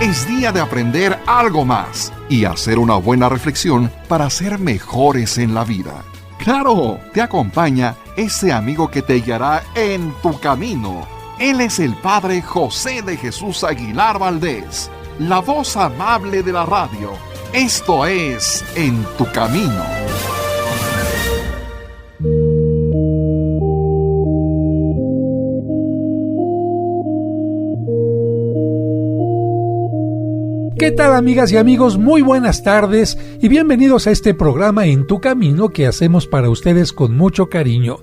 es día de aprender algo más y hacer una buena reflexión para ser mejores en la vida. ¡Claro! Te acompaña ese amigo que te guiará en tu camino. Él es el Padre José de Jesús Aguilar Valdés, la voz amable de la radio. Esto es En tu Camino. ¿Qué tal, amigas y amigos? Muy buenas tardes y bienvenidos a este programa En tu Camino que hacemos para ustedes con mucho cariño.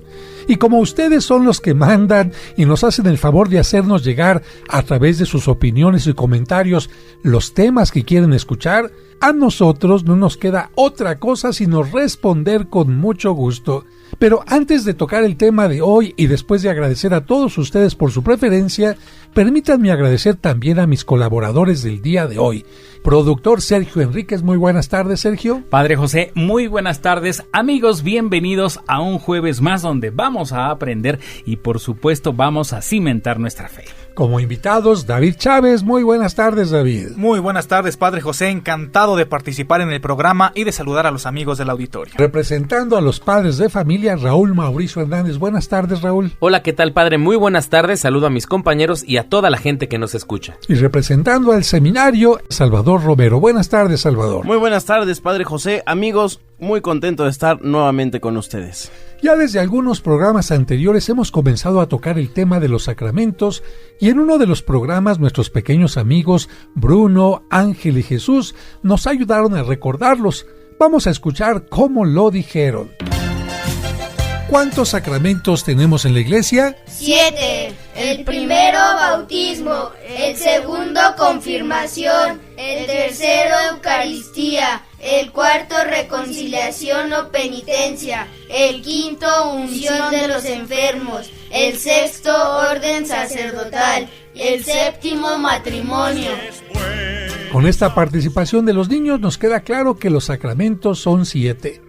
Y como ustedes son los que mandan y nos hacen el favor de hacernos llegar a través de sus opiniones y comentarios los temas que quieren escuchar, a nosotros no nos queda otra cosa sino responder con mucho gusto. Pero antes de tocar el tema de hoy y después de agradecer a todos ustedes por su preferencia, permítanme agradecer también a mis colaboradores del día de hoy. Productor Sergio Enríquez, muy buenas tardes, Sergio. Padre José, muy buenas tardes. Amigos, bienvenidos a un jueves más donde vamos a aprender y por supuesto vamos a cimentar nuestra fe. Como invitados, David Chávez. Muy buenas tardes, David. Muy buenas tardes, Padre José. Encantado de participar en el programa y de saludar a los amigos del auditorio. Representando a los padres de familia, Raúl Mauricio Hernández. Buenas tardes, Raúl. Hola, ¿qué tal, padre? Muy buenas tardes. Saludo a mis compañeros y a toda la gente que nos escucha. Y representando al seminario, Salvador Romero. Buenas tardes, Salvador. Muy buenas tardes, Padre José. Amigos, muy contento de estar nuevamente con ustedes. Ya desde algunos programas anteriores hemos comenzado a tocar el tema de los sacramentos y en uno de los programas nuestros pequeños amigos Bruno, Ángel y Jesús nos ayudaron a recordarlos. Vamos a escuchar cómo lo dijeron. ¿Cuántos sacramentos tenemos en la iglesia? 7. El primero, bautismo. El segundo, confirmación. El tercero, Eucaristía. El cuarto, reconciliación o penitencia. El quinto, unción de los enfermos. El sexto, orden sacerdotal. El séptimo, matrimonio. Con esta participación de los niños nos queda claro que los sacramentos son 7.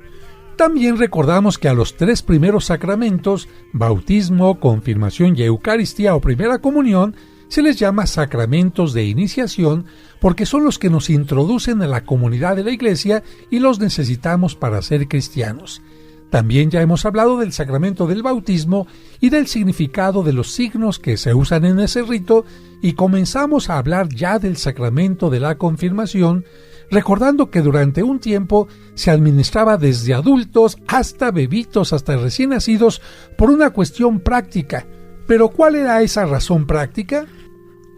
También recordamos que a los 3 primeros sacramentos, bautismo, confirmación y Eucaristía o primera comunión, se les llama sacramentos de iniciación porque son los que nos introducen a la comunidad de la iglesia y los necesitamos para ser cristianos. También ya hemos hablado del sacramento del bautismo y del significado de los signos que se usan en ese rito y comenzamos a hablar ya del sacramento de la confirmación, recordando que durante un tiempo se administraba desde adultos hasta bebitos, hasta recién nacidos, por una cuestión práctica. ¿Pero cuál era esa razón práctica?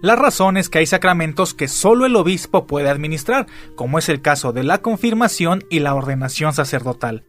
La razón es que hay sacramentos que solo el obispo puede administrar, como es el caso de la confirmación y la ordenación sacerdotal.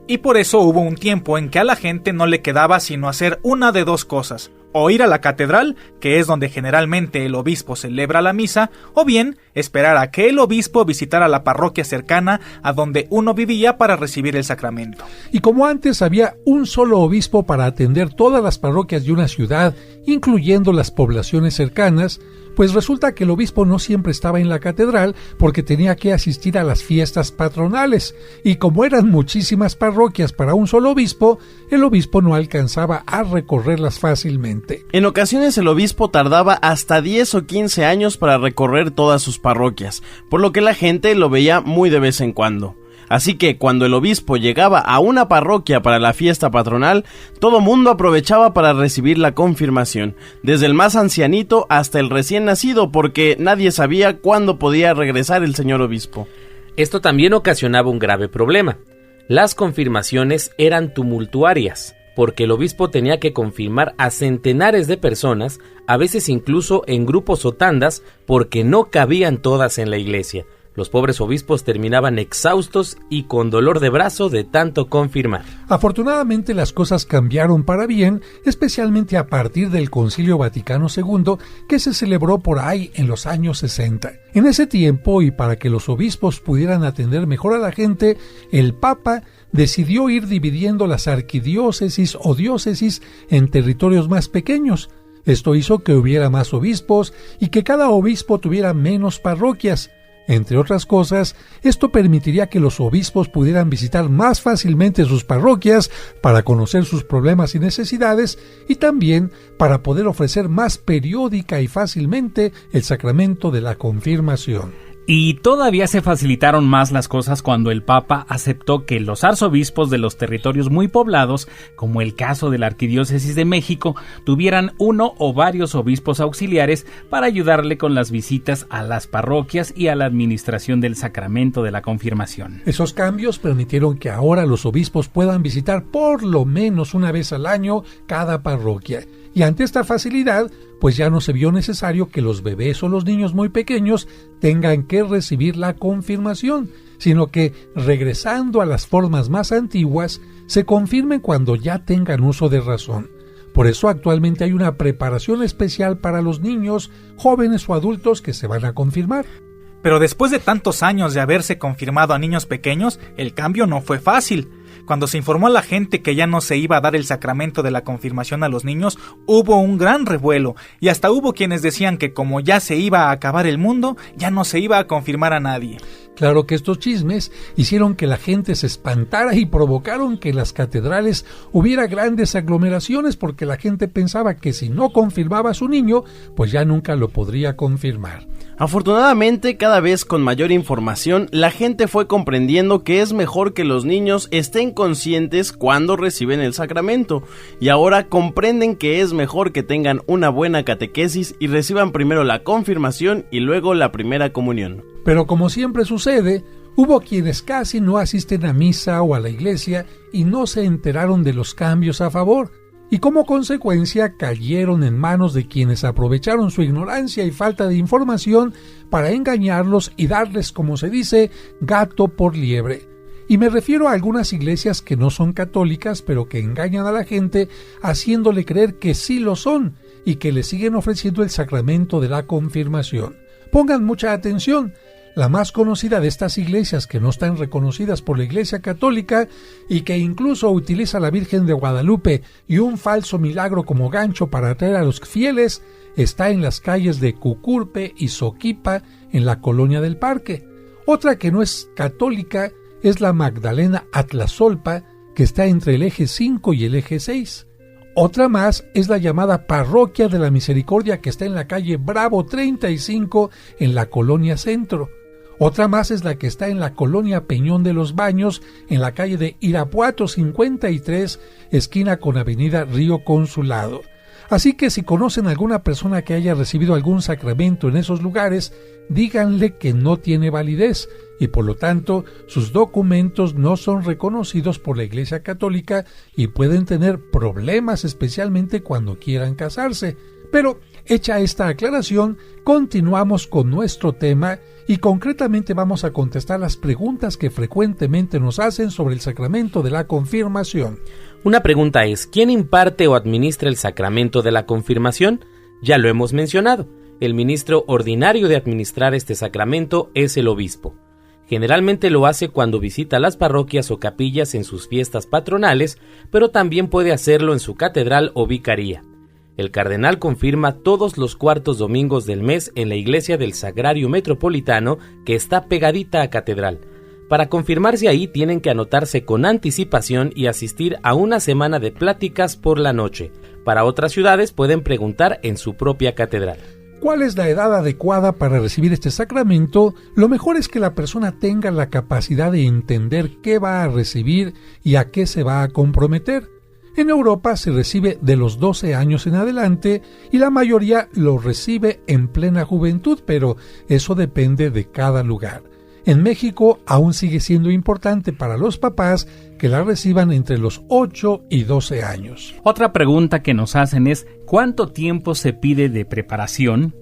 Y por eso hubo un tiempo en que a la gente no le quedaba sino hacer una de dos cosas: o ir a la catedral, que es donde generalmente el obispo celebra la misa, o bien esperar a que el obispo visitara la parroquia cercana a donde uno vivía para recibir el sacramento. Y como antes había un solo obispo para atender todas las parroquias de una ciudad, incluyendo las poblaciones cercanas, pues resulta que el obispo no siempre estaba en la catedral porque tenía que asistir a las fiestas patronales, y como eran muchísimas parroquias para un solo obispo, el obispo no alcanzaba a recorrerlas fácilmente. En ocasiones el obispo tardaba hasta 10 o 15 años para recorrer todas sus parroquias, por lo que la gente lo veía muy de vez en cuando. Así que cuando el obispo llegaba a una parroquia para la fiesta patronal, todo mundo aprovechaba para recibir la confirmación, desde el más ancianito hasta el recién nacido, porque nadie sabía cuándo podía regresar el señor obispo. Esto también ocasionaba un grave problema. Las confirmaciones eran tumultuarias, porque el obispo tenía que confirmar a centenares de personas, a veces incluso en grupos o tandas, porque no cabían todas en la iglesia. Los pobres obispos terminaban exhaustos y con dolor de brazo de tanto confirmar. Afortunadamente las cosas cambiaron para bien, especialmente a partir del Concilio Vaticano II, que se celebró por ahí en los años 60. En ese tiempo, y para que los obispos pudieran atender mejor a la gente, el Papa decidió ir dividiendo las arquidiócesis o diócesis en territorios más pequeños. Esto hizo que hubiera más obispos y que cada obispo tuviera menos parroquias. Entre otras cosas, esto permitiría que los obispos pudieran visitar más fácilmente sus parroquias para conocer sus problemas y necesidades y también para poder ofrecer más periódica y fácilmente el sacramento de la confirmación. Y todavía se facilitaron más las cosas cuando el Papa aceptó que los arzobispos de los territorios muy poblados, como el caso de la Arquidiócesis de México, tuvieran uno o varios obispos auxiliares para ayudarle con las visitas a las parroquias y a la administración del sacramento de la confirmación. Esos cambios permitieron que ahora los obispos puedan visitar por lo menos una vez al año cada parroquia. Y ante esta facilidad, pues ya no se vio necesario que los bebés o los niños muy pequeños tengan que recibir la confirmación, sino que, regresando a las formas más antiguas, se confirmen cuando ya tengan uso de razón. Por eso actualmente hay una preparación especial para los niños, jóvenes o adultos que se van a confirmar. Pero después de tantos años de haberse confirmado a niños pequeños, el cambio no fue fácil. Cuando se informó a la gente que ya no se iba a dar el sacramento de la confirmación a los niños, hubo un gran revuelo, y hasta hubo quienes decían que como ya se iba a acabar el mundo, ya no se iba a confirmar a nadie. Claro que estos chismes hicieron que la gente se espantara y provocaron que en las catedrales hubiera grandes aglomeraciones porque la gente pensaba que si no confirmaba a su niño, pues ya nunca lo podría confirmar. Afortunadamente, cada vez con mayor información, la gente fue comprendiendo que es mejor que los niños estén conscientes cuando reciben el sacramento, y ahora comprenden que es mejor que tengan una buena catequesis y reciban primero la confirmación y luego la primera comunión. Pero como siempre sucede, hubo quienes casi no asisten a misa o a la iglesia y no se enteraron de los cambios a favor, y como consecuencia cayeron en manos de quienes aprovecharon su ignorancia y falta de información para engañarlos y darles, como se dice, gato por liebre. Y me refiero a algunas iglesias que no son católicas, pero que engañan a la gente haciéndole creer que sí lo son y que le siguen ofreciendo el sacramento de la confirmación. Pongan mucha atención. La más conocida de estas iglesias que no están reconocidas por la Iglesia Católica y que incluso utiliza a la Virgen de Guadalupe y un falso milagro como gancho para atraer a los fieles está en las calles de Cucurpe y Soquipa en la Colonia del Parque. Otra que no es católica es la Magdalena Atlazolpa, que está entre el eje 5 y el eje 6. Otra más es la llamada Parroquia de la Misericordia, que está en la calle Bravo 35 en la Colonia Centro. Otra más es la que está en la Colonia Peñón de los Baños, en la calle de Irapuato 53, esquina con avenida Río Consulado. Así que si conocen a alguna persona que haya recibido algún sacramento en esos lugares, díganle que no tiene validez y por lo tanto sus documentos no son reconocidos por la Iglesia Católica y pueden tener problemas, especialmente cuando quieran casarse. Pero hecha esta aclaración, continuamos con nuestro tema y concretamente vamos a contestar las preguntas que frecuentemente nos hacen sobre el sacramento de la confirmación. Una pregunta es, ¿quién imparte o administra el sacramento de la confirmación? Ya lo hemos mencionado, el ministro ordinario de administrar este sacramento es el obispo. Generalmente lo hace cuando visita las parroquias o capillas en sus fiestas patronales, pero también puede hacerlo en su catedral o vicaría. El cardenal confirma todos los cuartos domingos del mes en la iglesia del Sagrario Metropolitano, que está pegadita a catedral. Para confirmarse ahí tienen que anotarse con anticipación y asistir a una semana de pláticas por la noche. Para otras ciudades pueden preguntar en su propia catedral. ¿Cuál es la edad adecuada para recibir este sacramento? Lo mejor es que la persona tenga la capacidad de entender qué va a recibir y a qué se va a comprometer. En Europa se recibe de los 12 años en adelante y la mayoría lo recibe en plena juventud, pero eso depende de cada lugar. En México aún sigue siendo importante para los papás que la reciban entre los 8 y 12 años. Otra pregunta que nos hacen es ¿cuánto tiempo se pide de preparación?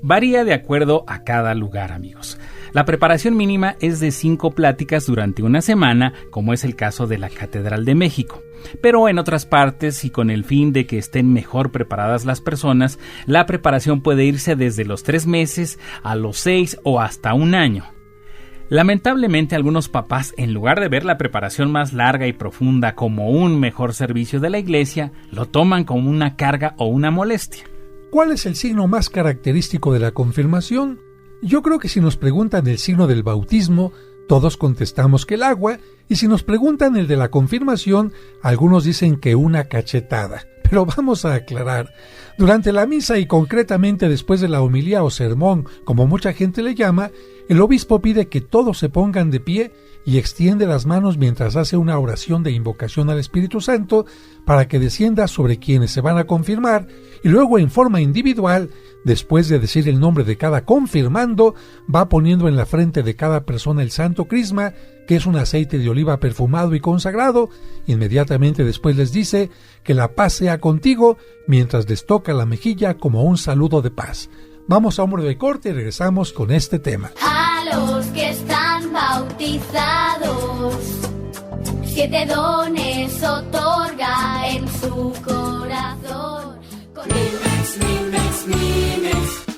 Varía de acuerdo a cada lugar, amigos. La preparación mínima es de 5 pláticas durante una semana, como es el caso de la Catedral de México. Pero en otras partes, y con el fin de que estén mejor preparadas las personas, la preparación puede irse desde los 3 meses a los 6 o hasta un año. Lamentablemente, algunos papás, en lugar de ver la preparación más larga y profunda como un mejor servicio de la iglesia, lo toman como una carga o una molestia. ¿Cuál es el signo más característico de la confirmación? Yo creo que si nos preguntan el signo del bautismo, todos contestamos que el agua, y si nos preguntan el de la confirmación, algunos dicen que una cachetada. Pero vamos a aclarar. Durante la misa y concretamente después de la homilía o sermón, como mucha gente le llama, el obispo pide que todos se pongan de pie y extiende las manos mientras hace una oración de invocación al Espíritu Santo para que descienda sobre quienes se van a confirmar, y luego en forma individual, después de decir el nombre de cada confirmando, va poniendo en la frente de cada persona el santo crisma, que es un aceite de oliva perfumado y consagrado. Inmediatamente después les dice que la paz sea contigo, mientras les toca la mejilla como un saludo de paz. Vamos a un breve corte y regresamos con este tema. A los que están bautizados, 7 dones otorga en su corazón.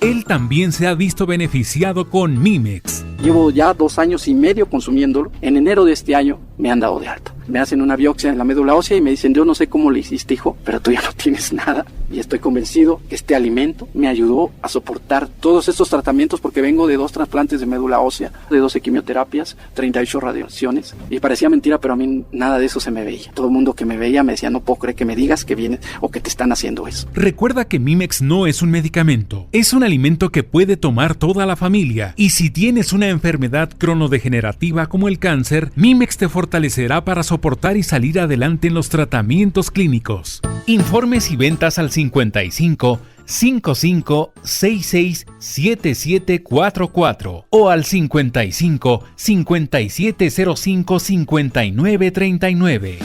Él también se ha visto beneficiado con Mimex. Llevo ya 2 años y medio consumiéndolo. En enero de este año me han dado de alta. Me hacen una biopsia en la médula ósea y me dicen, yo no sé cómo le hiciste, hijo, pero tú ya no tienes nada. Y estoy convencido que este alimento me ayudó a soportar todos estos tratamientos, porque vengo de 2 trasplantes de médula ósea, de 12 quimioterapias, 38 radiaciones. Y parecía mentira, pero a mí nada de eso se me veía. Todo el mundo que me veía me decía, no puedo creer que me digas que vienes o que te están haciendo eso. Recuerda que Mimex no es un medicamento, es un alimento que puede tomar toda la familia. Y si tienes una enfermedad cronodegenerativa como el cáncer, Mimex te fortalecerá para soportar y salir adelante en los tratamientos clínicos. Informes y ventas al 55 55 66 7744 o al 55 5705 5939.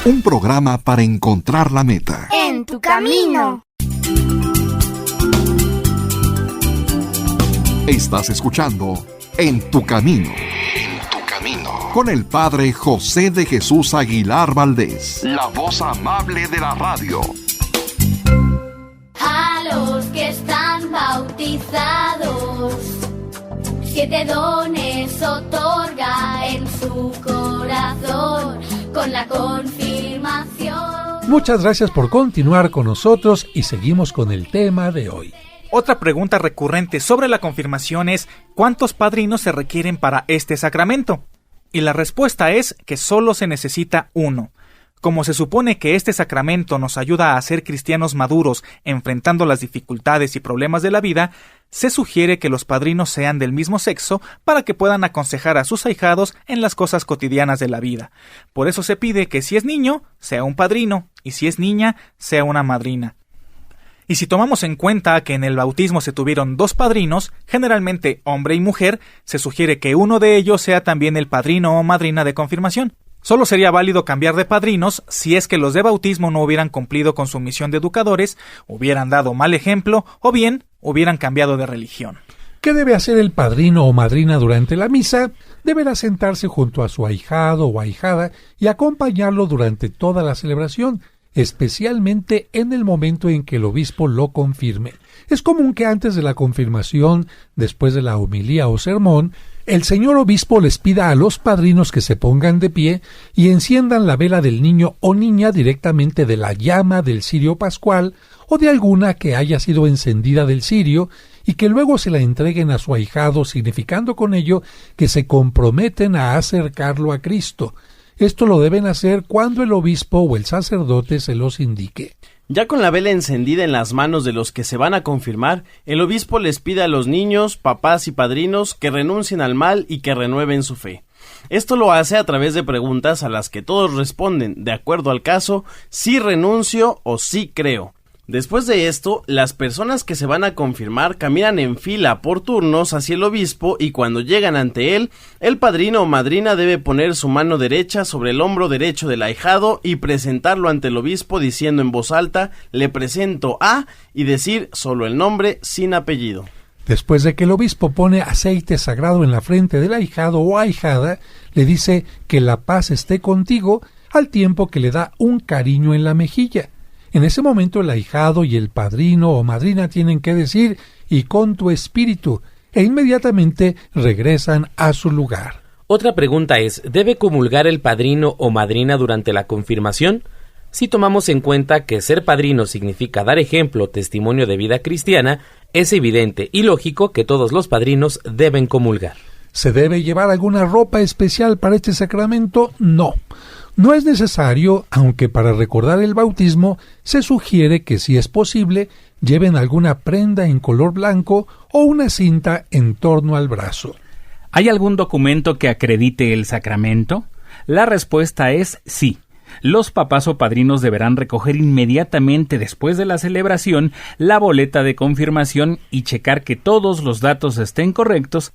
Un programa para encontrar la meta. En tu camino. Estás escuchando En tu camino. Con el Padre José de Jesús Aguilar Valdés, la voz amable de la radio. A los que están bautizados, 7 dones otorga en su corazón con la confirmación. Muchas gracias por continuar con nosotros y seguimos con el tema de hoy. Otra pregunta recurrente sobre la confirmación es ¿cuántos padrinos se requieren para este sacramento? Y la respuesta es que solo se necesita uno. Como se supone que este sacramento nos ayuda a ser cristianos maduros enfrentando las dificultades y problemas de la vida, se sugiere que los padrinos sean del mismo sexo para que puedan aconsejar a sus ahijados en las cosas cotidianas de la vida. Por eso se pide que si es niño, sea un padrino, y si es niña, sea una madrina. Y si tomamos en cuenta que en el bautismo se tuvieron 2 padrinos, generalmente hombre y mujer, se sugiere que uno de ellos sea también el padrino o madrina de confirmación. Solo sería válido cambiar de padrinos si es que los de bautismo no hubieran cumplido con su misión de educadores, hubieran dado mal ejemplo o bien hubieran cambiado de religión. ¿Qué debe hacer el padrino o madrina durante la misa? Deberá sentarse junto a su ahijado o ahijada y acompañarlo durante toda la celebración, especialmente en el momento en que el obispo lo confirme. Es común que antes de la confirmación, después de la homilía o sermón, el señor obispo les pida a los padrinos que se pongan de pie y enciendan la vela del niño o niña directamente de la llama del cirio pascual o de alguna que haya sido encendida del cirio, y que luego se la entreguen a su ahijado, significando con ello que se comprometen a acercarlo a Cristo. Esto lo deben hacer cuando el obispo o el sacerdote se los indique. Ya con la vela encendida en las manos de los que se van a confirmar, el obispo les pide a los niños, papás y padrinos que renuncien al mal y que renueven su fe. Esto lo hace a través de preguntas a las que todos responden, de acuerdo al caso, sí renuncio o sí creo. Después de esto, las personas que se van a confirmar caminan en fila por turnos hacia el obispo y cuando llegan ante él, el padrino o madrina debe poner su mano derecha sobre el hombro derecho del ahijado y presentarlo ante el obispo diciendo en voz alta, le presento a, y decir solo el nombre sin apellido. Después de que el obispo pone aceite sagrado en la frente del ahijado o ahijada, le dice que la paz esté contigo, al tiempo que le da un cariño en la mejilla. En ese momento el ahijado y el padrino o madrina tienen que decir «y con tu espíritu», e inmediatamente regresan a su lugar. Otra pregunta es, ¿debe comulgar el padrino o madrina durante la confirmación? Si tomamos en cuenta que ser padrino significa dar ejemplo o testimonio de vida cristiana, es evidente y lógico que todos los padrinos deben comulgar. ¿Se debe llevar alguna ropa especial para este sacramento? No. No es necesario, aunque para recordar el bautismo se sugiere que, si es posible, lleven alguna prenda en color blanco o una cinta en torno al brazo. ¿Hay algún documento que acredite el sacramento? La respuesta es sí. Los papás o padrinos deberán recoger inmediatamente después de la celebración la boleta de confirmación y checar que todos los datos estén correctos,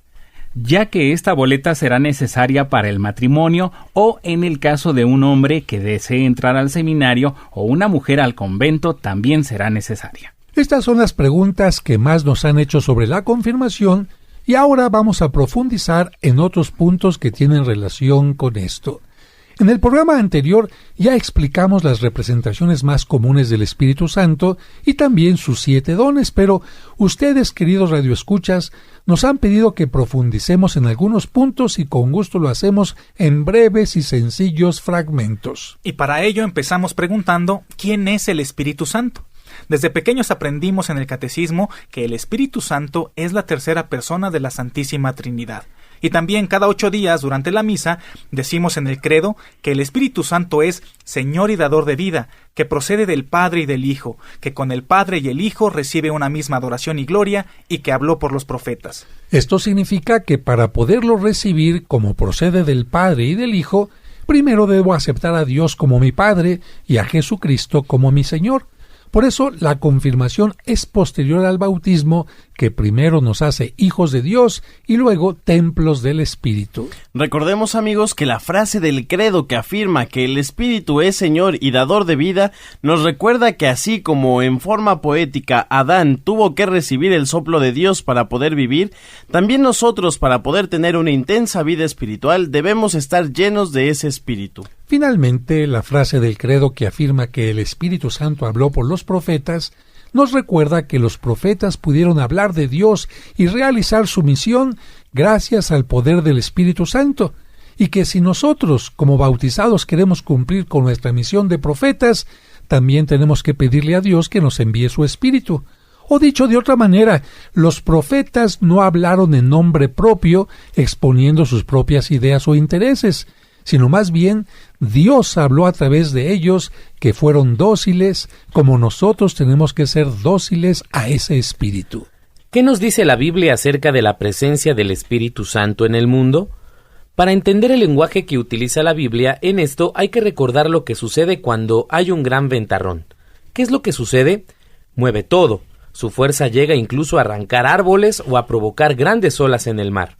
ya que esta boleta será necesaria para el matrimonio o en el caso de un hombre que desee entrar al seminario o una mujer al convento también será necesaria. Estas son las preguntas que más nos han hecho sobre la confirmación y ahora vamos a profundizar en otros puntos que tienen relación con esto. En el programa anterior ya explicamos las representaciones más comunes del Espíritu Santo y también sus 7 dones, pero ustedes, queridos radioescuchas, nos han pedido que profundicemos en algunos puntos y con gusto lo hacemos en breves y sencillos fragmentos. Y para ello empezamos preguntando ¿quién es el Espíritu Santo? Desde pequeños aprendimos en el Catecismo que el Espíritu Santo es la tercera persona de la Santísima Trinidad. Y también cada 8 días durante la misa decimos en el credo que el Espíritu Santo es Señor y dador de vida, que procede del Padre y del Hijo, que con el Padre y el Hijo recibe una misma adoración y gloria y que habló por los profetas. Esto significa que para poderlo recibir como procede del Padre y del Hijo, primero debo aceptar a Dios como mi Padre y a Jesucristo como mi Señor. Por eso la confirmación es posterior al bautismo, que primero nos hace hijos de Dios y luego templos del Espíritu. Recordemos, amigos, que la frase del credo que afirma que el Espíritu es Señor y dador de vida nos recuerda que así como en forma poética Adán tuvo que recibir el soplo de Dios para poder vivir, también nosotros, para poder tener una intensa vida espiritual, debemos estar llenos de ese Espíritu. Finalmente, la frase del credo que afirma que el Espíritu Santo habló por los profetas nos recuerda que los profetas pudieron hablar de Dios y realizar su misión gracias al poder del Espíritu Santo, y que si nosotros, como bautizados, queremos cumplir con nuestra misión de profetas, también tenemos que pedirle a Dios que nos envíe su Espíritu. O dicho de otra manera, los profetas no hablaron en nombre propio, exponiendo sus propias ideas o intereses, sino más bien Dios habló a través de ellos, que fueron dóciles, como nosotros tenemos que ser dóciles a ese Espíritu. ¿Qué nos dice la Biblia acerca de la presencia del Espíritu Santo en el mundo? Para entender el lenguaje que utiliza la Biblia, en esto hay que recordar lo que sucede cuando hay un gran ventarrón. ¿Qué es lo que sucede? Mueve todo. Su fuerza llega incluso a arrancar árboles o a provocar grandes olas en el mar.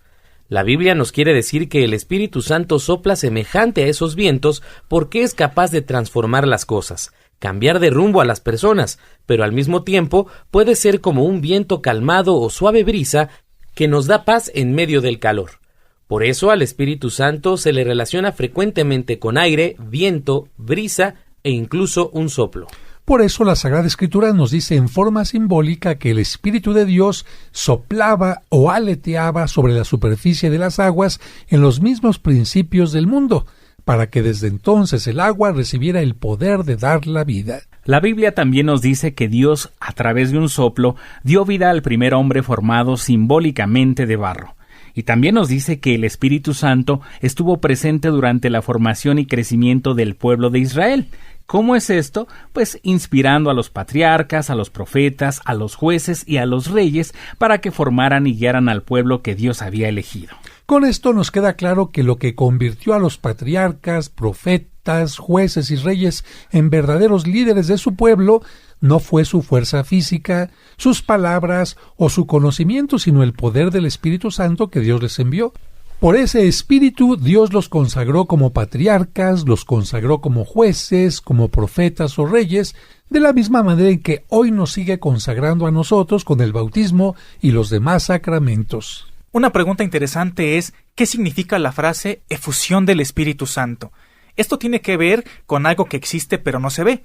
La Biblia nos quiere decir que el Espíritu Santo sopla semejante a esos vientos porque es capaz de transformar las cosas, cambiar de rumbo a las personas, pero al mismo tiempo puede ser como un viento calmado o suave brisa que nos da paz en medio del calor. Por eso al Espíritu Santo se le relaciona frecuentemente con aire, viento, brisa e incluso un soplo. Por eso la Sagrada Escritura nos dice en forma simbólica que el Espíritu de Dios soplaba o aleteaba sobre la superficie de las aguas en los mismos principios del mundo, para que desde entonces el agua recibiera el poder de dar la vida. La Biblia también nos dice que Dios, a través de un soplo, dio vida al primer hombre formado simbólicamente de barro. Y también nos dice que el Espíritu Santo estuvo presente durante la formación y crecimiento del pueblo de Israel. ¿Cómo es esto? Pues inspirando a los patriarcas, a los profetas, a los jueces y a los reyes para que formaran y guiaran al pueblo que Dios había elegido. Con esto nos queda claro que lo que convirtió a los patriarcas, profetas, jueces y reyes en verdaderos líderes de su pueblo no fue su fuerza física, sus palabras o su conocimiento, sino el poder del Espíritu Santo que Dios les envió. Por ese Espíritu Dios los consagró como patriarcas, los consagró como jueces, como profetas o reyes, de la misma manera en que hoy nos sigue consagrando a nosotros con el bautismo y los demás sacramentos. Una pregunta interesante es, ¿qué significa la frase efusión del Espíritu Santo? Esto tiene que ver con algo que existe pero no se ve.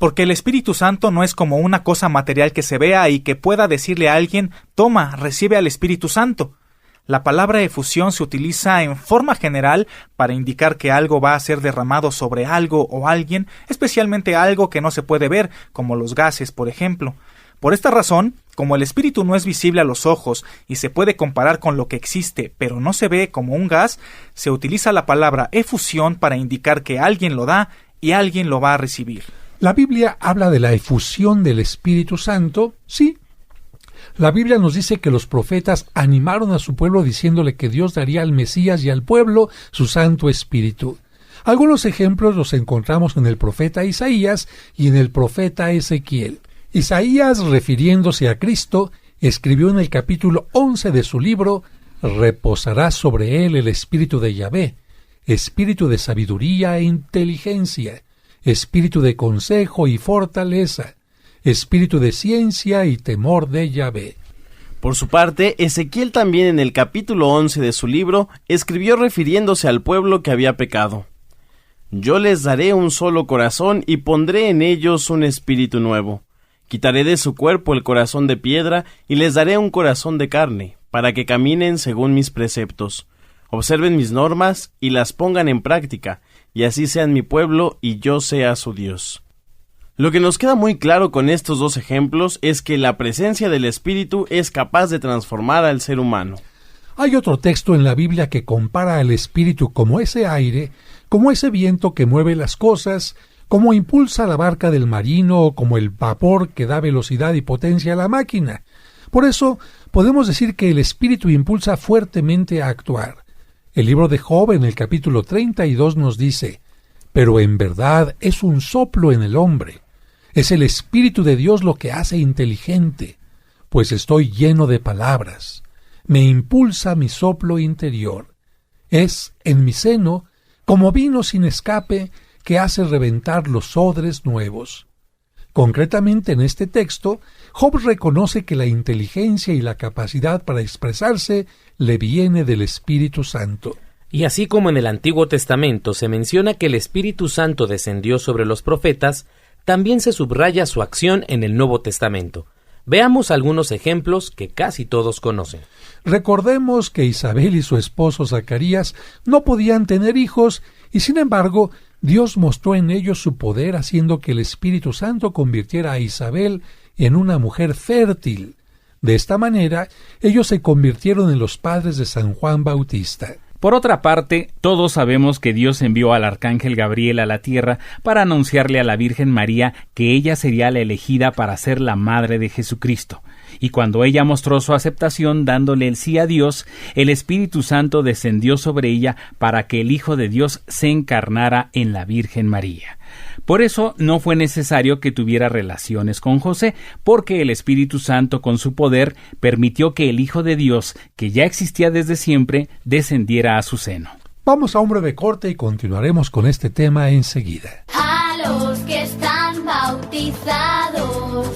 Porque el Espíritu Santo no es como una cosa material que se vea y que pueda decirle a alguien, toma, recibe al Espíritu Santo. La palabra efusión se utiliza en forma general para indicar que algo va a ser derramado sobre algo o alguien, especialmente algo que no se puede ver, como los gases, por ejemplo. Por esta razón, como el espíritu no es visible a los ojos y se puede comparar con lo que existe, pero no se ve como un gas, se utiliza la palabra efusión para indicar que alguien lo da y alguien lo va a recibir. La Biblia habla de la efusión del Espíritu Santo, sí. La Biblia nos dice que los profetas animaron a su pueblo diciéndole que Dios daría al Mesías y al pueblo su Santo Espíritu. Algunos ejemplos los encontramos en el profeta Isaías y en el profeta Ezequiel. Isaías, refiriéndose a Cristo, escribió en el capítulo 11 de su libro: «Reposará sobre él el espíritu de Yahvé, espíritu de sabiduría e inteligencia, espíritu de consejo y fortaleza, espíritu de ciencia y temor de Yahvé». Por su parte, Ezequiel también en el capítulo 11 de su libro escribió refiriéndose al pueblo que había pecado: «Yo les daré un solo corazón y pondré en ellos un espíritu nuevo. Quitaré de su cuerpo el corazón de piedra y les daré un corazón de carne, para que caminen según mis preceptos, observen mis normas y las pongan en práctica, y así sean mi pueblo y yo sea su Dios». Lo que nos queda muy claro con estos dos ejemplos es que la presencia del Espíritu es capaz de transformar al ser humano. Hay otro texto en la Biblia que compara al Espíritu como ese aire, como ese viento que mueve las cosas, como impulsa la barca del marino o como el vapor que da velocidad y potencia a la máquina. Por eso, podemos decir que el Espíritu impulsa fuertemente a actuar. El libro de Job, en el capítulo 32, nos dice: «Pero en verdad es un soplo en el hombre. Es el Espíritu de Dios lo que hace inteligente, pues estoy lleno de palabras. Me impulsa mi soplo interior. Es en mi seno como vino sin escape que hace reventar los odres nuevos». Concretamente en este texto, Job reconoce que la inteligencia y la capacidad para expresarse le viene del Espíritu Santo. Y así como en el Antiguo Testamento se menciona que el Espíritu Santo descendió sobre los profetas, también se subraya su acción en el Nuevo Testamento. Veamos algunos ejemplos que casi todos conocen. Recordemos que Isabel y su esposo Zacarías no podían tener hijos y sin embargo Dios mostró en ellos su poder haciendo que el Espíritu Santo convirtiera a Isabel en una mujer fértil. De esta manera, ellos se convirtieron en los padres de San Juan Bautista. Por otra parte, todos sabemos que Dios envió al arcángel Gabriel a la tierra para anunciarle a la Virgen María que ella sería la elegida para ser la madre de Jesucristo. Y cuando ella mostró su aceptación dándole el sí a Dios, el Espíritu Santo descendió sobre ella para que el Hijo de Dios se encarnara en la Virgen María. Por eso no fue necesario que tuviera relaciones con José, porque el Espíritu Santo con su poder permitió que el Hijo de Dios, que ya existía desde siempre, descendiera a su seno. Vamos a un breve corte y continuaremos con este tema enseguida. A los que están bautizados,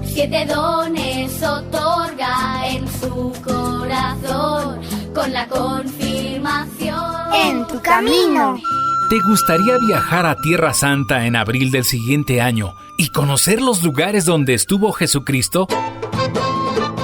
7 dones otorga en su corazón con la confirmación. En tu camino. ¿Te gustaría viajar a Tierra Santa en abril del siguiente año y conocer los lugares donde estuvo Jesucristo?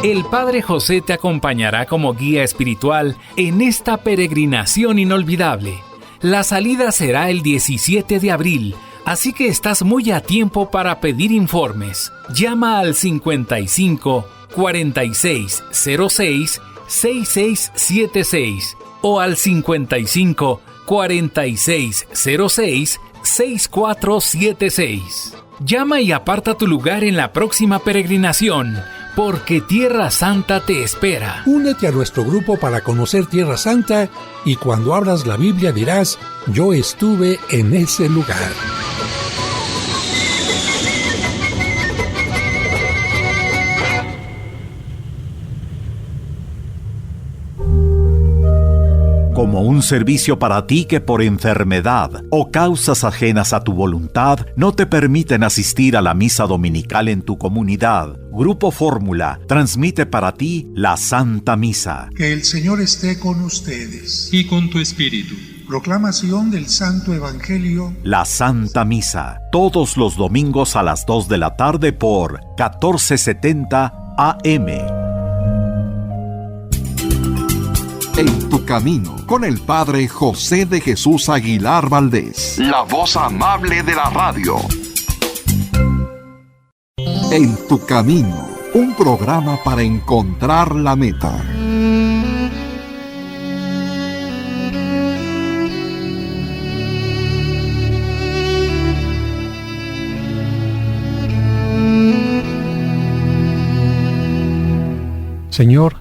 El Padre José te acompañará como guía espiritual en esta peregrinación inolvidable. La salida será el 17 de abril, así que estás muy a tiempo para pedir informes. Llama al 55 46 06 6676 o al 55 46 06 6476. Llama y aparta tu lugar en la próxima peregrinación, porque Tierra Santa te espera. Únete a nuestro grupo para conocer Tierra Santa y cuando abras la Biblia dirás: yo estuve en ese lugar. Como un servicio para ti que por enfermedad o causas ajenas a tu voluntad no te permiten asistir a la misa dominical en tu comunidad, Grupo Fórmula transmite para ti la Santa Misa. Que el Señor esté con ustedes. Y con tu espíritu. Proclamación del Santo Evangelio. La Santa Misa, todos los domingos a las 2 de la tarde por 1470 AM. En tu camino, con el Padre José de Jesús Aguilar Valdés, la voz amable de la radio. En tu camino, un programa para encontrar la meta. Señor,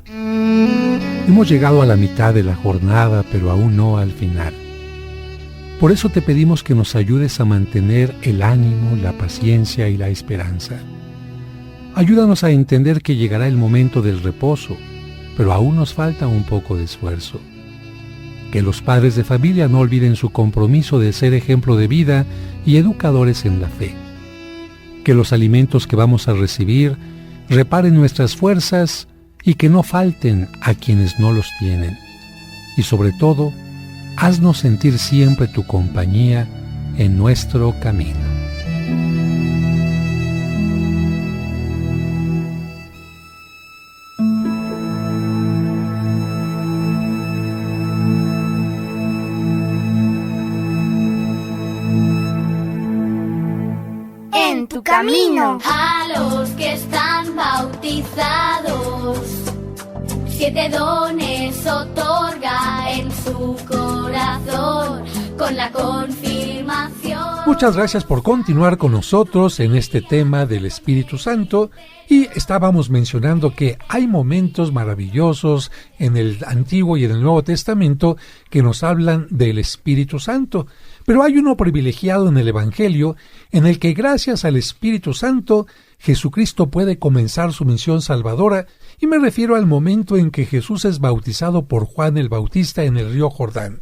hemos llegado a la mitad de la jornada, pero aún no al final. Por eso te pedimos que nos ayudes a mantener el ánimo, la paciencia y la esperanza. Ayúdanos a entender que llegará el momento del reposo, pero aún nos falta un poco de esfuerzo. Que los padres de familia no olviden su compromiso de ser ejemplo de vida y educadores en la fe. Que los alimentos que vamos a recibir reparen nuestras fuerzas y que no falten a quienes no los tienen. Y sobre todo, haznos sentir siempre tu compañía en nuestro camino. En tu camino. A los que están bautizados, 7 dones otorga en su corazón con la confirmación. Muchas gracias por continuar con nosotros en este tema del Espíritu Santo, y estábamos mencionando que hay momentos maravillosos en el Antiguo y en el Nuevo Testamento que nos hablan del Espíritu Santo, pero hay uno privilegiado en el Evangelio en el que gracias al Espíritu Santo Jesucristo puede comenzar su misión salvadora, y me refiero al momento en que Jesús es bautizado por Juan el Bautista en el río Jordán.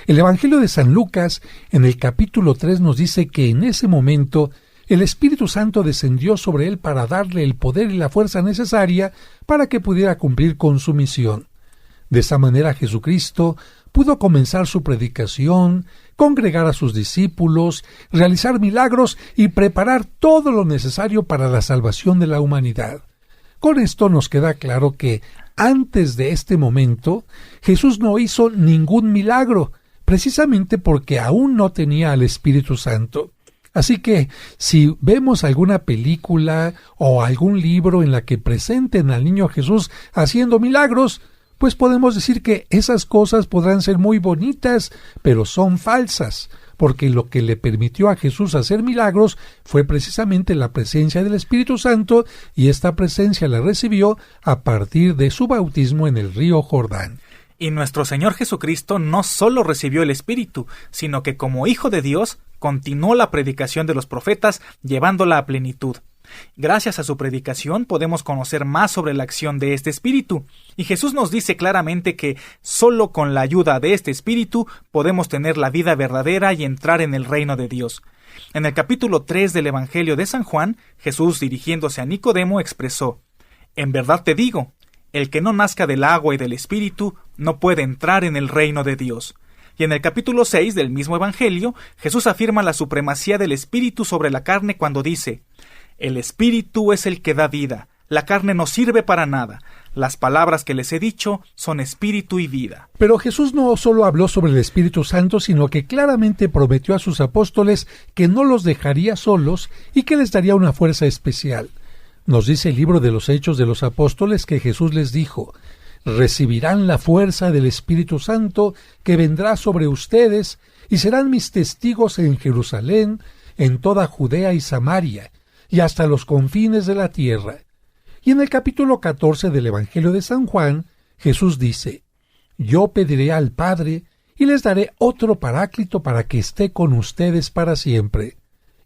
El Evangelio de San Lucas, en el capítulo 3, nos dice que en ese momento el Espíritu Santo descendió sobre él para darle el poder y la fuerza necesaria para que pudiera cumplir con su misión. De esa manera Jesucristo pudo comenzar su predicación, congregar a sus discípulos, realizar milagros y preparar todo lo necesario para la salvación de la humanidad. Con esto nos queda claro que antes de este momento Jesús no hizo ningún milagro, precisamente porque aún no tenía al Espíritu Santo. Así que, si vemos alguna película o algún libro en la que presenten al niño Jesús haciendo milagros, pues podemos decir que esas cosas podrán ser muy bonitas, pero son falsas, porque lo que le permitió a Jesús hacer milagros fue precisamente la presencia del Espíritu Santo, y esta presencia la recibió a partir de su bautismo en el río Jordán. Y nuestro Señor Jesucristo no solo recibió el Espíritu, sino que como Hijo de Dios continuó la predicación de los profetas, llevándola a plenitud. Gracias a su predicación podemos conocer más sobre la acción de este Espíritu, y Jesús nos dice claramente que solo con la ayuda de este Espíritu podemos tener la vida verdadera y entrar en el reino de Dios. En el capítulo 3 del Evangelio de San Juan, Jesús, dirigiéndose a Nicodemo, expresó: «En verdad te digo, el que no nazca del agua y del Espíritu no puede entrar en el reino de Dios». Y en el capítulo 6 del mismo Evangelio, Jesús afirma la supremacía del Espíritu sobre la carne cuando dice: «El Espíritu es el que da vida, la carne no sirve para nada. Las palabras que les he dicho son espíritu y vida». Pero Jesús no solo habló sobre el Espíritu Santo, sino que claramente prometió a sus apóstoles que no los dejaría solos y que les daría una fuerza especial. Nos dice el libro de los Hechos de los Apóstoles que Jesús les dijo: «Recibirán la fuerza del Espíritu Santo que vendrá sobre ustedes, y serán mis testigos en Jerusalén, en toda Judea y Samaria, y hasta los confines de la tierra». Y en el capítulo 14 del Evangelio de San Juan, Jesús dice: «Yo pediré al Padre, y les daré otro Paráclito para que esté con ustedes para siempre.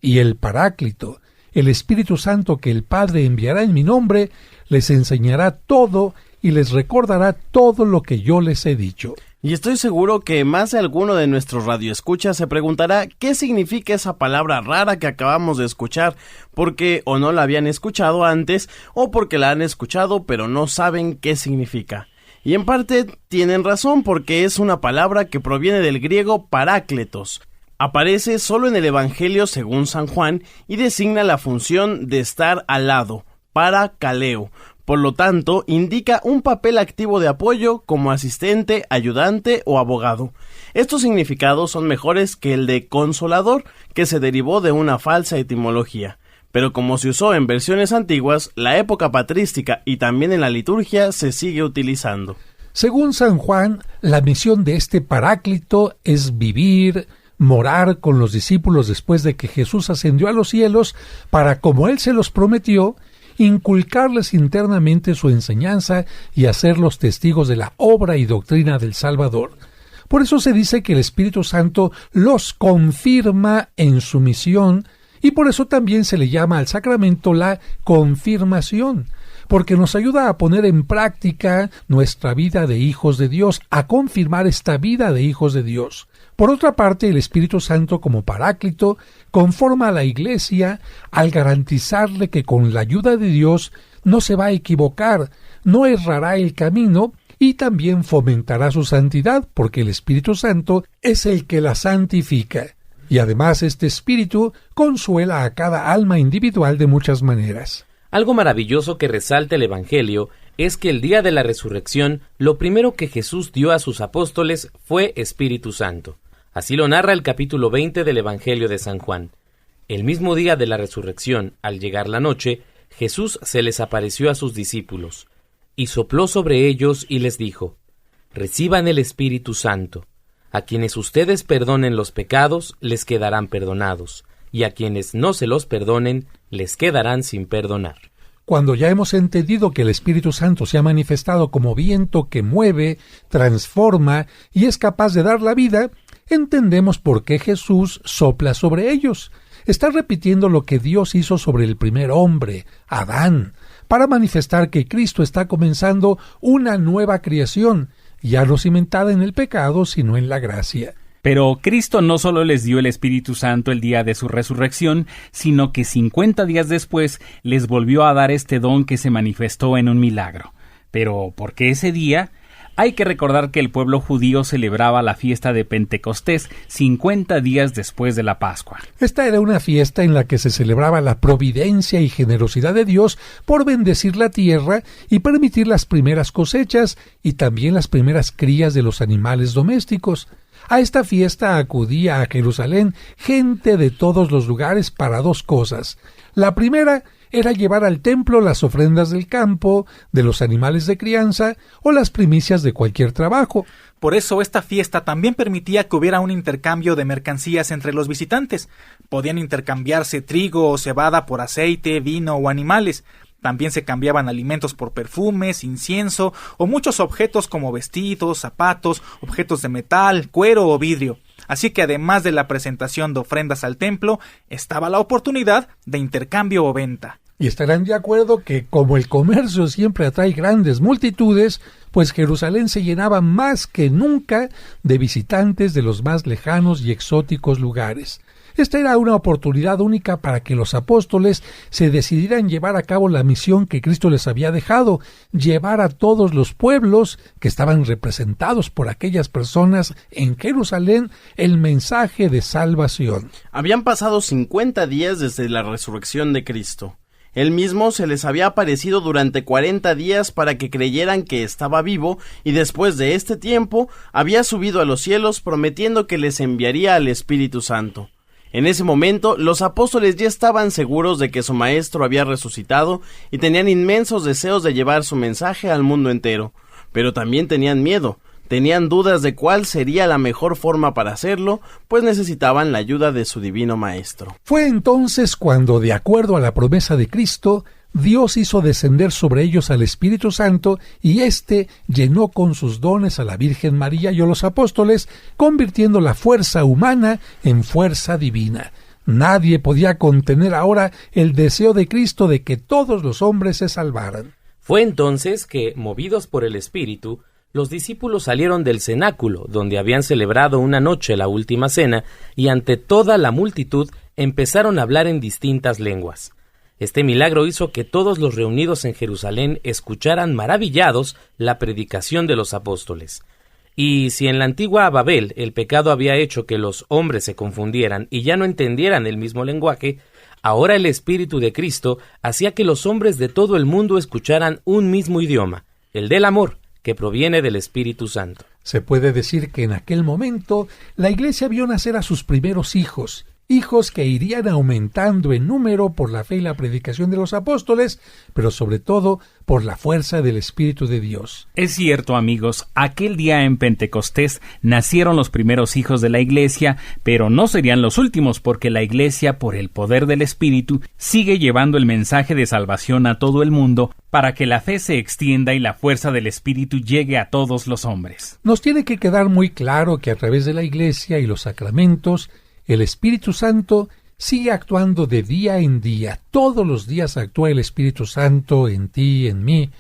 Y el Paráclito, el Espíritu Santo que el Padre enviará en mi nombre, les enseñará todo y les recordará todo lo que yo les he dicho». Y estoy seguro que más de alguno de nuestros radioescuchas se preguntará qué significa esa palabra rara que acabamos de escuchar, porque o no la habían escuchado antes, o porque la han escuchado pero no saben qué significa. Y en parte tienen razón, porque es una palabra que proviene del griego parácletos. Aparece solo en el Evangelio según San Juan y designa la función de estar al lado, parakaleo, Por lo tanto, indica un papel activo de apoyo como asistente, ayudante o abogado. Estos significados son mejores que el de consolador, que se derivó de una falsa etimología. Pero como se usó en versiones antiguas, la época patrística y también en la liturgia se sigue utilizando. Según San Juan, la misión de este Paráclito es vivir, morar con los discípulos después de que Jesús ascendió a los cielos para, como Él se los prometió, inculcarles internamente su enseñanza y hacerlos testigos de la obra y doctrina del Salvador. Por eso se dice que el Espíritu Santo los confirma en su misión, y por eso también se le llama al sacramento la confirmación, porque nos ayuda a poner en práctica nuestra vida de hijos de Dios, a confirmar esta vida de hijos de Dios. Por otra parte, el Espíritu Santo como Paráclito conforma a la Iglesia al garantizarle que con la ayuda de Dios no se va a equivocar, no errará el camino y también fomentará su santidad, porque el Espíritu Santo es el que la santifica. Y además este Espíritu consuela a cada alma individual de muchas maneras. Algo maravilloso que resalta el Evangelio es que el día de la resurrección, lo primero que Jesús dio a sus apóstoles fue Espíritu Santo. Así lo narra el capítulo 20 del Evangelio de San Juan. El mismo día de la resurrección, al llegar la noche, Jesús se les apareció a sus discípulos, y sopló sobre ellos y les dijo: «Reciban el Espíritu Santo. A quienes ustedes perdonen los pecados, les quedarán perdonados, y a quienes no se los perdonen, les quedarán sin perdonar». Cuando ya hemos entendido que el Espíritu Santo se ha manifestado como viento que mueve, transforma y es capaz de dar la vida, entendemos por qué Jesús sopla sobre ellos. Está repitiendo lo que Dios hizo sobre el primer hombre, Adán, para manifestar que Cristo está comenzando una nueva creación, ya no cimentada en el pecado, sino en la gracia. Pero Cristo no solo les dio el Espíritu Santo el día de su resurrección, sino que 50 días después les volvió a dar este don que se manifestó en un milagro. Pero ¿por qué ese día? Hay que recordar que el pueblo judío celebraba la fiesta de Pentecostés 50 días después de la Pascua. Esta era una fiesta en la que se celebraba la providencia y generosidad de Dios por bendecir la tierra y permitir las primeras cosechas y también las primeras crías de los animales domésticos. A esta fiesta acudía a Jerusalén gente de todos los lugares para dos cosas. La primera era llevar al templo las ofrendas del campo, de los animales de crianza o las primicias de cualquier trabajo. Por eso esta fiesta también permitía que hubiera un intercambio de mercancías entre los visitantes. Podían intercambiarse trigo o cebada por aceite, vino o animales. También se cambiaban alimentos por perfumes, incienso o muchos objetos como vestidos, zapatos, objetos de metal, cuero o vidrio. Así que además de la presentación de ofrendas al templo, estaba la oportunidad de intercambio o venta. Y estarán de acuerdo que, como el comercio siempre atrae grandes multitudes, pues Jerusalén se llenaba más que nunca de visitantes de los más lejanos y exóticos lugares. Esta era una oportunidad única para que los apóstoles se decidieran llevar a cabo la misión que Cristo les había dejado, llevar a todos los pueblos que estaban representados por aquellas personas en Jerusalén el mensaje de salvación. Habían pasado 50 días desde la resurrección de Cristo. Él mismo se les había aparecido durante 40 días para que creyeran que estaba vivo, y después de este tiempo había subido a los cielos prometiendo que les enviaría al Espíritu Santo. En ese momento, los apóstoles ya estaban seguros de que su maestro había resucitado y tenían inmensos deseos de llevar su mensaje al mundo entero, pero también tenían miedo. Tenían dudas de cuál sería la mejor forma para hacerlo, pues necesitaban la ayuda de su divino Maestro. Fue entonces cuando, de acuerdo a la promesa de Cristo, Dios hizo descender sobre ellos al Espíritu Santo y éste llenó con sus dones a la Virgen María y a los apóstoles, convirtiendo la fuerza humana en fuerza divina. Nadie podía contener ahora el deseo de Cristo de que todos los hombres se salvaran. Fue entonces que, movidos por el Espíritu, los discípulos salieron del cenáculo, donde habían celebrado una noche la última cena, y ante toda la multitud empezaron a hablar en distintas lenguas. Este milagro hizo que todos los reunidos en Jerusalén escucharan maravillados la predicación de los apóstoles. Y si en la antigua Babel el pecado había hecho que los hombres se confundieran y ya no entendieran el mismo lenguaje, ahora el Espíritu de Cristo hacía que los hombres de todo el mundo escucharan un mismo idioma, el del amor, que proviene del Espíritu Santo. Se puede decir que en aquel momento la Iglesia vio nacer a sus primeros hijos que irían aumentando en número por la fe y la predicación de los apóstoles, pero sobre todo por la fuerza del Espíritu de Dios. Es cierto, amigos, aquel día en Pentecostés nacieron los primeros hijos de la Iglesia, pero no serían los últimos, porque la Iglesia, por el poder del Espíritu, sigue llevando el mensaje de salvación a todo el mundo para que la fe se extienda y la fuerza del Espíritu llegue a todos los hombres. Nos tiene que quedar muy claro que a través de la Iglesia y los sacramentos, el Espíritu Santo sigue actuando de día en día. Todos los días actúa el Espíritu Santo en ti, en mí.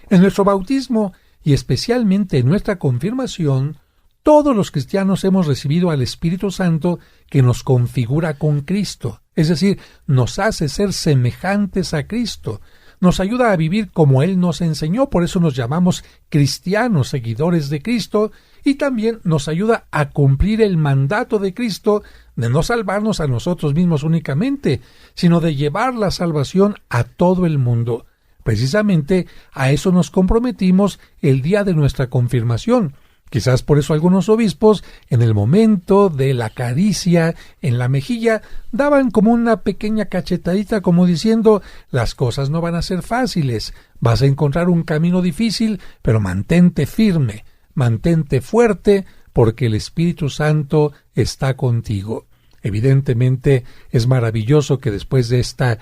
En nuestro bautismo y especialmente en nuestra confirmación, todos los cristianos hemos recibido al Espíritu Santo que nos configura con Cristo. Es decir, nos hace ser semejantes a Cristo. Nos ayuda a vivir como Él nos enseñó, por eso nos llamamos cristianos, seguidores de Cristo, y también nos ayuda a cumplir el mandato de Cristo de no salvarnos a nosotros mismos únicamente, sino de llevar la salvación a todo el mundo. Precisamente a eso nos comprometimos el día de nuestra confirmación. Quizás por eso algunos obispos, en el momento de la caricia en la mejilla, daban como una pequeña cachetadita, como diciendo: las cosas no van a ser fáciles, vas a encontrar un camino difícil, pero mantente firme, mantente fuerte, porque el Espíritu Santo está contigo. Evidentemente es maravilloso que después de esta,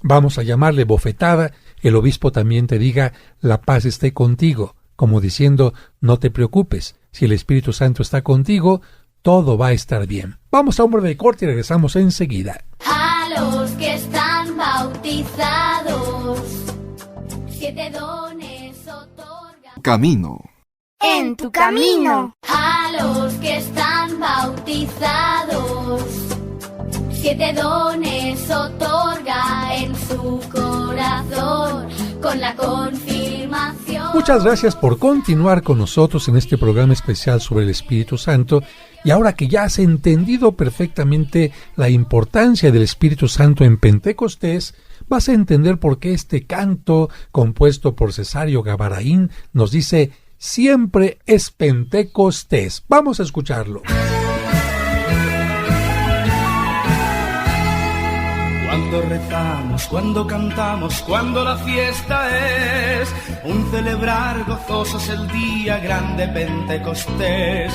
vamos a llamarle bofetada, el obispo también te diga: la paz esté contigo, como diciendo: no te preocupes, si el Espíritu Santo está contigo, todo va a estar bien. Vamos a un breve corte y regresamos enseguida. A los que están bautizados, 7 dones otorga. Camino. En tu camino. A los que están bautizados, 7 dones otorga en su corazón con la confirmación. Muchas gracias por continuar con nosotros en este programa especial sobre el Espíritu Santo. Y ahora que ya has entendido perfectamente la importancia del Espíritu Santo en Pentecostés, vas a entender por qué este canto, compuesto por Cesario Gavarain, nos dice: siempre es Pentecostés. Vamos a escucharlo. Cuando rezamos, cuando cantamos, cuando la fiesta es un celebrar gozosos el día grande Pentecostés.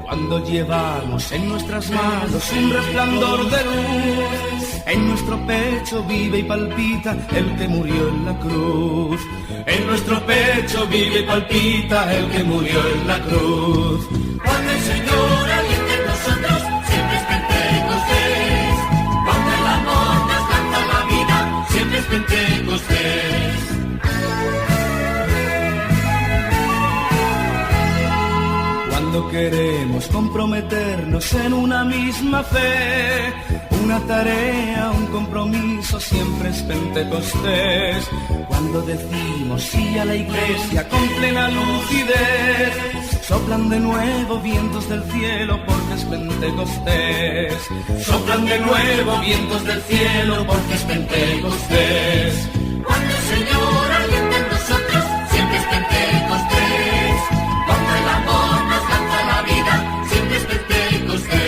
Cuando llevamos en nuestras manos un resplandor de luz, en nuestro pecho vive y palpita el que murió en la cruz. En nuestro pecho vive y palpita el que murió en la cruz. Cuando el Señor alienta en nosotros, siempre es Pentecostés. Cuando el amor nos canta la vida, siempre es Pentecostés. Cuando queremos comprometernos en una misma fe, una tarea, un compromiso, siempre es Pentecostés. Cuando decimos sí a la iglesia con plena lucidez, soplan de nuevo vientos del cielo porque es Pentecostés. Soplan de nuevo vientos del cielo porque es Pentecostés. Cuando el Señor alienta en nosotros, siempre es Pentecostés. Cuando el amor nos lanza la vida, siempre es Pentecostés.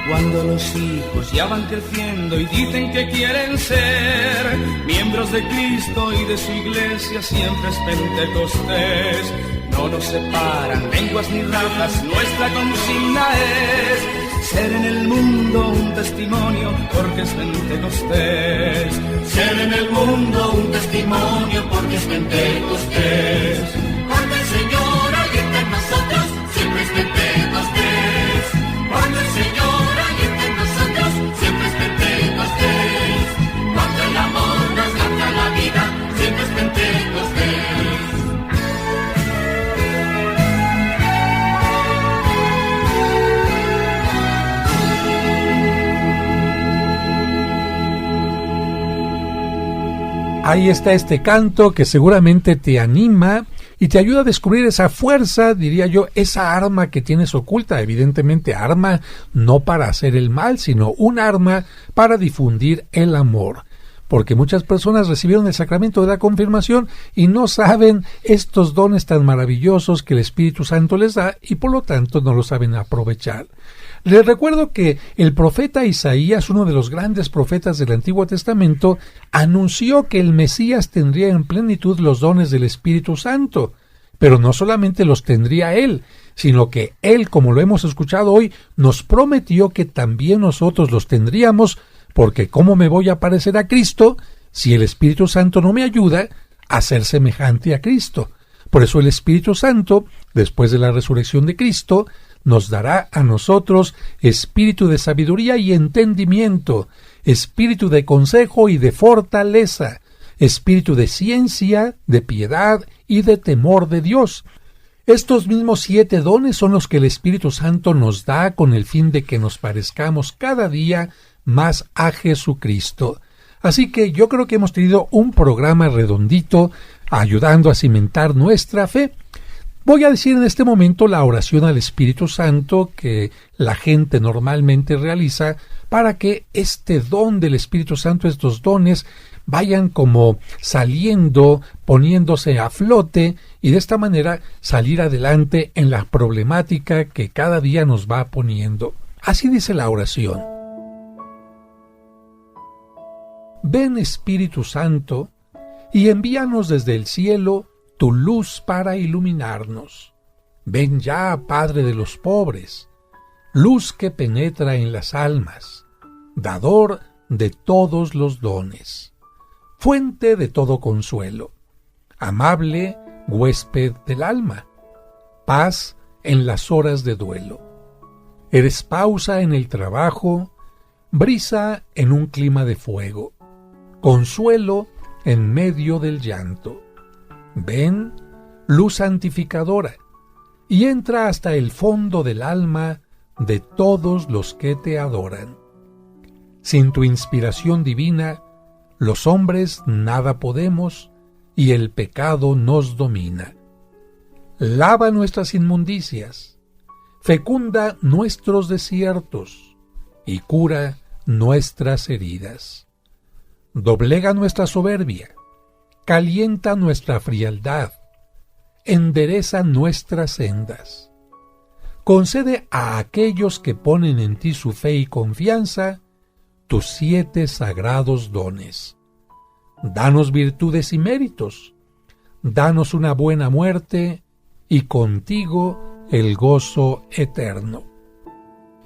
Cuando los hijos ya van creciendo y dicen que quieren ser miembros de Cristo y de su iglesia, siempre es Pentecostés. No nos separan lenguas ni razas, nuestra consigna es ser en el mundo un testimonio porque es Pentecostés. Ser en el mundo un testimonio porque es Pentecostés. Cuando el Señor alienta en nosotros, siempre es Pentecostés. Cuando el Señor alienta en nosotros, siempre es Pentecostés. Cuando el amor nos lanza la vida, siempre es Pentecostés. Ahí está este canto que seguramente te anima y te ayuda a descubrir esa fuerza, diría yo, esa arma que tienes oculta. Evidentemente, arma no para hacer el mal, sino un arma para difundir el amor. Porque muchas personas recibieron el sacramento de la confirmación y no saben estos dones tan maravillosos que el Espíritu Santo les da y por lo tanto no lo saben aprovechar. Les recuerdo que el profeta Isaías, uno de los grandes profetas del Antiguo Testamento, anunció que el Mesías tendría en plenitud los dones del Espíritu Santo, pero no solamente los tendría él, sino que él, como lo hemos escuchado hoy, nos prometió que también nosotros los tendríamos, porque ¿cómo me voy a parecer a Cristo si el Espíritu Santo no me ayuda a ser semejante a Cristo? Por eso el Espíritu Santo, después de la resurrección de Cristo, nos dará a nosotros espíritu de sabiduría y entendimiento, espíritu de consejo y de fortaleza, espíritu de ciencia, de piedad y de temor de Dios. Estos mismos 7 dones son los que el Espíritu Santo nos da con el fin de que nos parezcamos cada día más a Jesucristo. Así que yo creo que hemos tenido un programa redondito ayudando a cimentar nuestra fe. Voy a decir en este momento la oración al Espíritu Santo que la gente normalmente realiza para que este don del Espíritu Santo, estos dones, vayan como saliendo, poniéndose a flote y de esta manera salir adelante en la problemática que cada día nos va poniendo. Así dice la oración. Ven, Espíritu Santo, y envíanos desde el cielo tu luz para iluminarnos. Ven ya, Padre de los pobres, luz que penetra en las almas, dador de todos los dones, fuente de todo consuelo, amable huésped del alma, paz en las horas de duelo. Eres pausa en el trabajo, brisa en un clima de fuego, consuelo en medio del llanto. Ven, luz santificadora, y entra hasta el fondo del alma de todos los que te adoran. Sin tu inspiración divina, los hombres nada podemos, y el pecado nos domina. Lava nuestras inmundicias, fecunda nuestros desiertos, y cura nuestras heridas. Doblega nuestra soberbia, calienta nuestra frialdad, endereza nuestras sendas. Concede a aquellos que ponen en ti su fe y confianza tus 7 sagrados dones. Danos virtudes y méritos, danos una buena muerte y contigo el gozo eterno.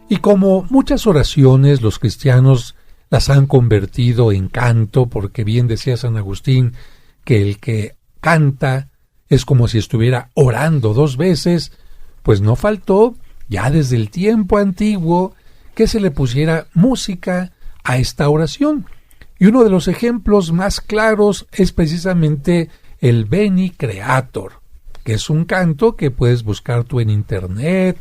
Y como muchas oraciones los cristianos las han convertido en canto, porque bien decía San Agustín que el que canta es como si estuviera orando 2 veces, pues no faltó, ya desde el tiempo antiguo, que se le pusiera música a esta oración. Y uno de los ejemplos más claros es precisamente el Veni Creator, que es un canto que puedes buscar tú en internet,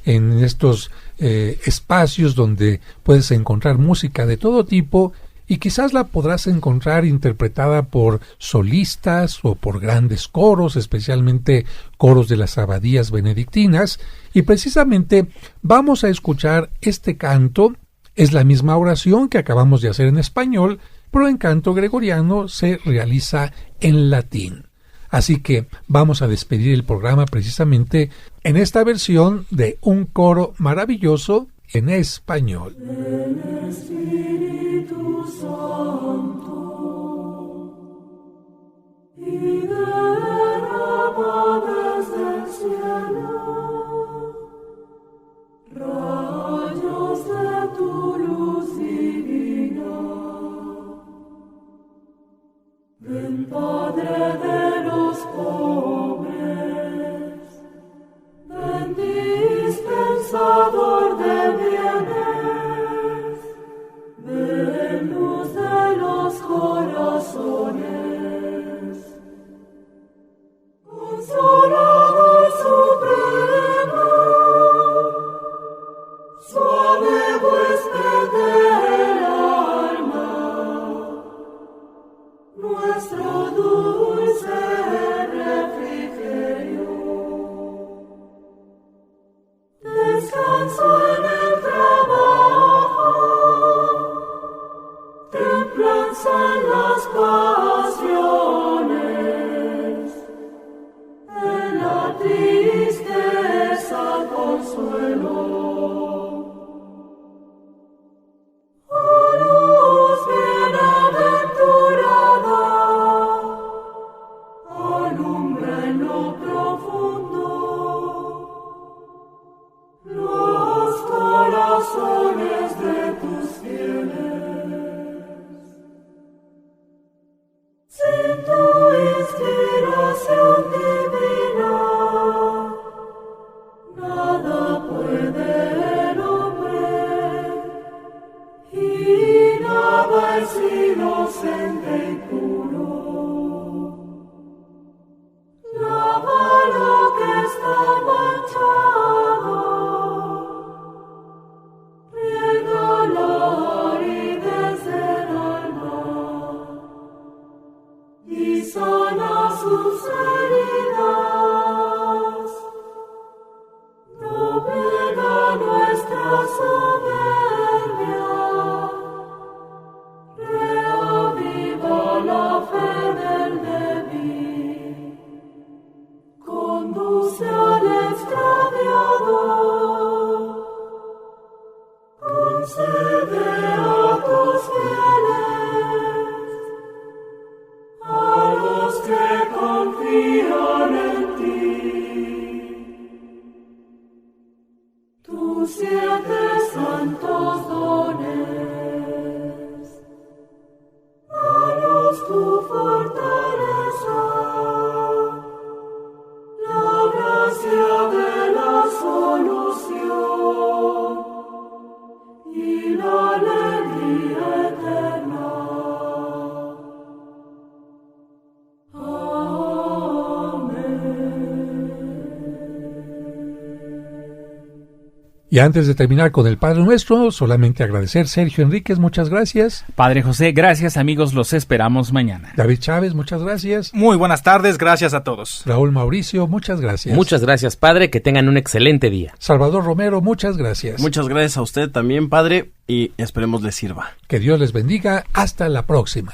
en estos espacios donde puedes encontrar música de todo tipo y quizás la podrás encontrar interpretada por solistas o por grandes coros, especialmente coros de las abadías benedictinas, y precisamente vamos a escuchar este canto. Es la misma oración que acabamos de hacer en español, pero en canto gregoriano se realiza en latín. Así que vamos a despedir el programa precisamente en esta versión de un coro maravilloso en español. El Espíritu Santo y derrama desde el cielo rayos de tu luz divina. Ven, Padre de los pobres, ven, dispensador de bienes, ven, luz de los corazones, Consolador supremo, suave huésped del alma, nuestra Y antes de terminar con el Padre Nuestro, solamente agradecer. Sergio Enríquez, muchas gracias. Padre José, gracias amigos, los esperamos mañana. David Chávez, muchas gracias. Muy buenas tardes, gracias a todos. Raúl Mauricio, muchas gracias. Muchas gracias, Padre, que tengan un excelente día. Salvador Romero, muchas gracias. Muchas gracias a usted también, Padre, y esperemos les sirva. Que Dios les bendiga, hasta la próxima.